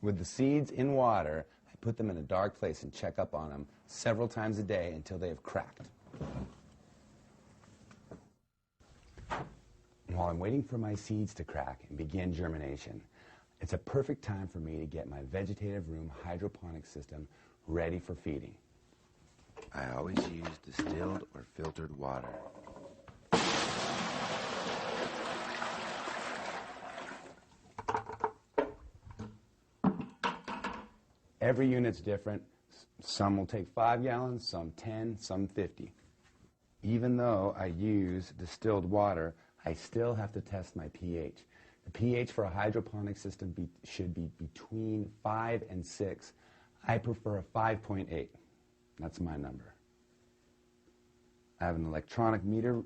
With the seeds in water, I put them in a dark place and check up on them several times a day until they have cracked. While I'm waiting for my seeds to crack and begin germination, it's a perfect time for me to get my vegetative room hydroponic system ready for feeding. I always use distilled or filtered water. Every unit's different. Some will take 5 gallons, some 10, some 50. Even though I use distilled water, I still have to test my pH. The pH for a hydroponic system should be between 5 and 6. I prefer a 5.8. That's my number. I have an electronic meter.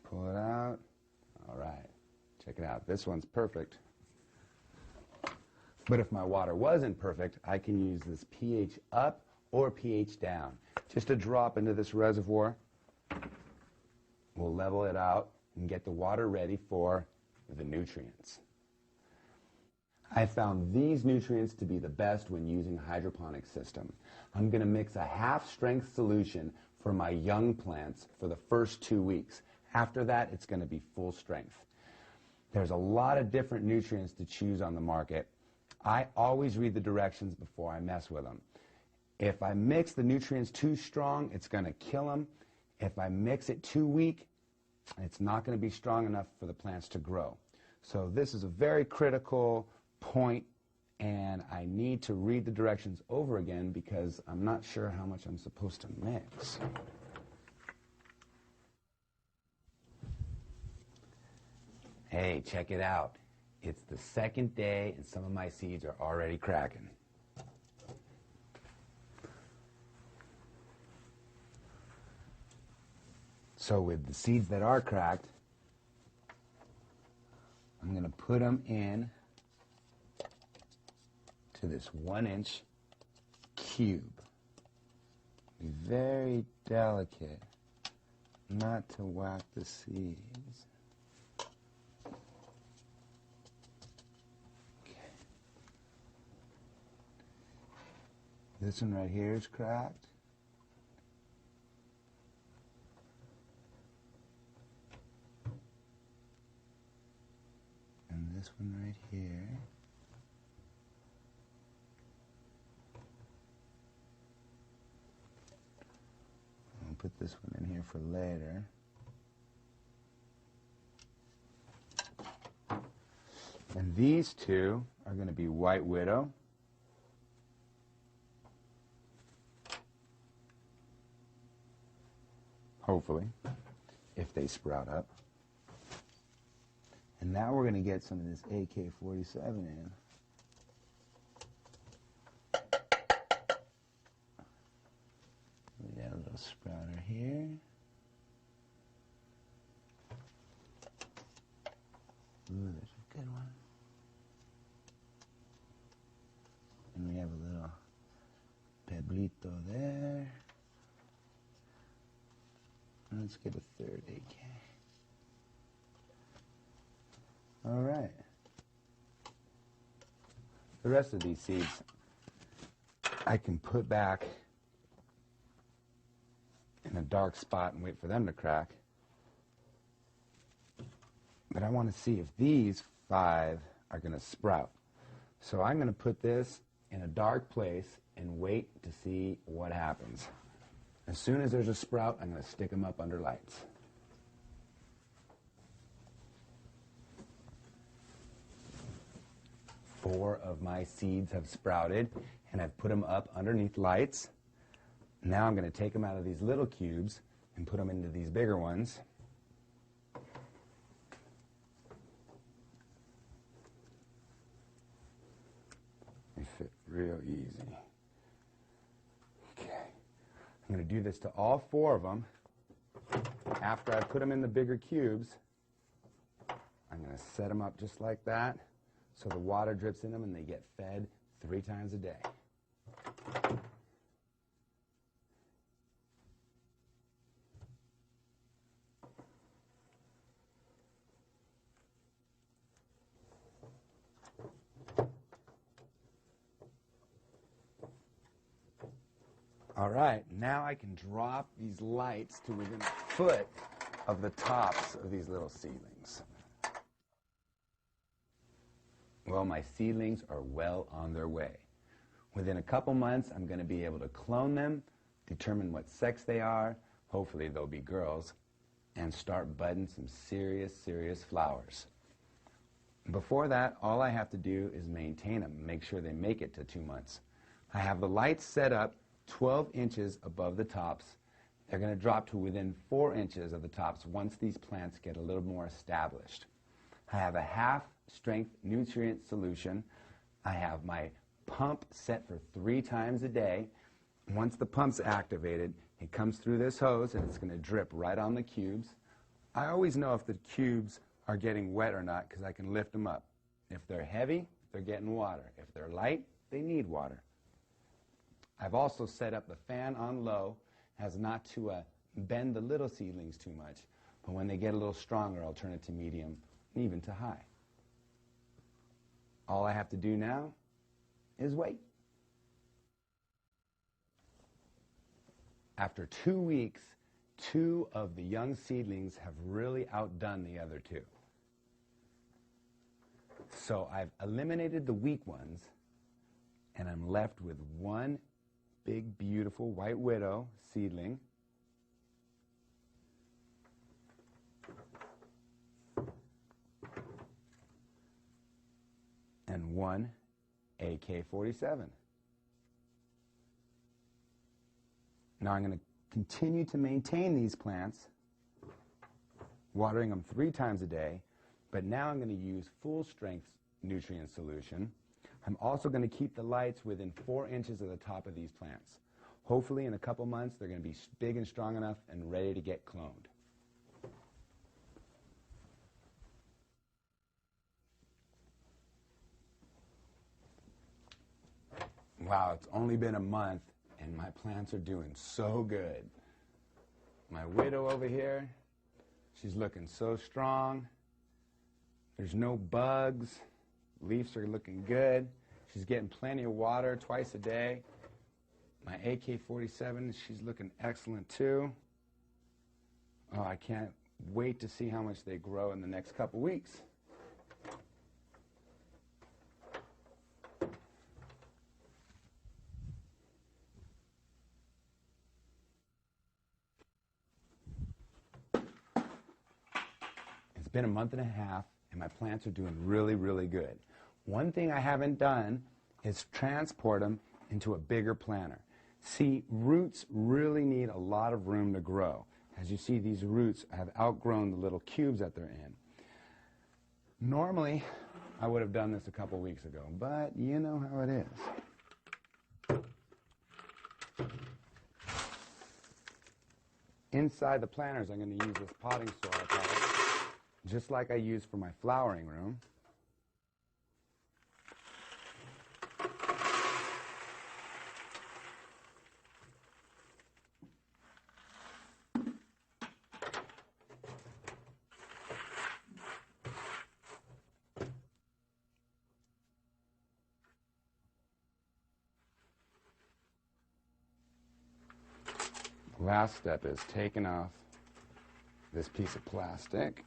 Pull it out. All right. Check it out. This one's perfect. But if my water wasn't perfect, I can use this pH up or pH down. Just a drop into this reservoir will level it out and get the water ready for the nutrients. I found these nutrients to be the best when using a hydroponic system. I'm going to mix a half-strength solution for my young plants for the first 2 weeks. After that, it's going to be full strength. There's a lot of different nutrients to choose on the market. I always read the directions before I mess with them. If I mix the nutrients too strong, it's going to kill them. If I mix it too weak, it's not going to be strong enough for the plants to grow. So this is a very critical point, and I need to read the directions over again because I'm not sure how much I'm supposed to mix. Hey, check it out. It's the second day and some of my seeds are already cracking. So with the seeds that are cracked, I'm going to put them in to this 1-inch cube. Be very delicate not to whack the seeds. Okay. This one right here is cracked. And this one right here. I'll put this one in here for later. And these two are going to be White Widow. Hopefully, if they sprout up. And now we're going to get some of this AK-47 in. We got a little sprouter here. Ooh, there's a good one. And we have a little peblito there. Let's get a third AK. All right. The rest of these seeds I can put back in a dark spot and wait for them to crack. But I want to see if these 5 are going to sprout. So I'm going to put this in a dark place and wait to see what happens. As soon as there's a sprout, I'm going to stick them up under lights. Four of my seeds have sprouted, and I've put them up underneath lights. Now I'm going to take them out of these little cubes and put them into these bigger ones. They fit real easy. Okay. I'm going to do this to all 4 of them. After I put them in the bigger cubes, I'm going to set them up just like that. So the water drips in them and they get fed 3 times a day. All right, now I can drop these lights to within a foot of the tops of these little seedlings. Well, my seedlings are well on their way. Within a couple months, I'm going to be able to clone them, determine what sex they are, hopefully they'll be girls, and start budding some serious flowers. Before that, all I have to do is maintain them, make sure they make it to 2 months. I have the lights set up 12 inches above the tops. They're going to drop to within 4 inches of the tops once these plants get a little more established. I have a half-strength nutrient solution. I have my pump set for 3 times a day. Once the pump's activated, it comes through this hose and it's going to drip right on the cubes. I always know if the cubes are getting wet or not because I can lift them up. If they're heavy, they're getting water. If they're light, they need water. I've also set up the fan on low as not to bend the little seedlings too much, but when they get a little stronger, I'll turn it to medium and even to high. All I have to do now is wait. After 2 weeks, 2 of the young seedlings have really outdone the other 2. So I've eliminated the weak ones, and I'm left with 1 big, beautiful white widow seedling. And 1 AK-47. Now I'm going to continue to maintain these plants, watering them 3 times a day, but now I'm going to use full-strength nutrient solution. I'm also going to keep the lights within 4 inches of the top of these plants. Hopefully in a couple months they're going to be big and strong enough and ready to get cloned. Wow, it's only been a month and my plants are doing so good. My widow over here, she's looking so strong. There's no bugs. Leaves are looking good. She's getting plenty of water twice a day. My AK-47, she's looking excellent too. Oh, I can't wait to see how much they grow in the next couple weeks. It's been a month and a half, and my plants are doing really good. One thing I haven't done is transport them into a bigger planter. See, roots really need a lot of room to grow. As you see, these roots have outgrown the little cubes that they're in. Normally, I would have done this a couple weeks ago, but you know how it is. Inside the planters, I'm going to use this potting soil product, just like I use for my flowering room. Last step is taking off this piece of plastic.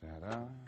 Ta-da.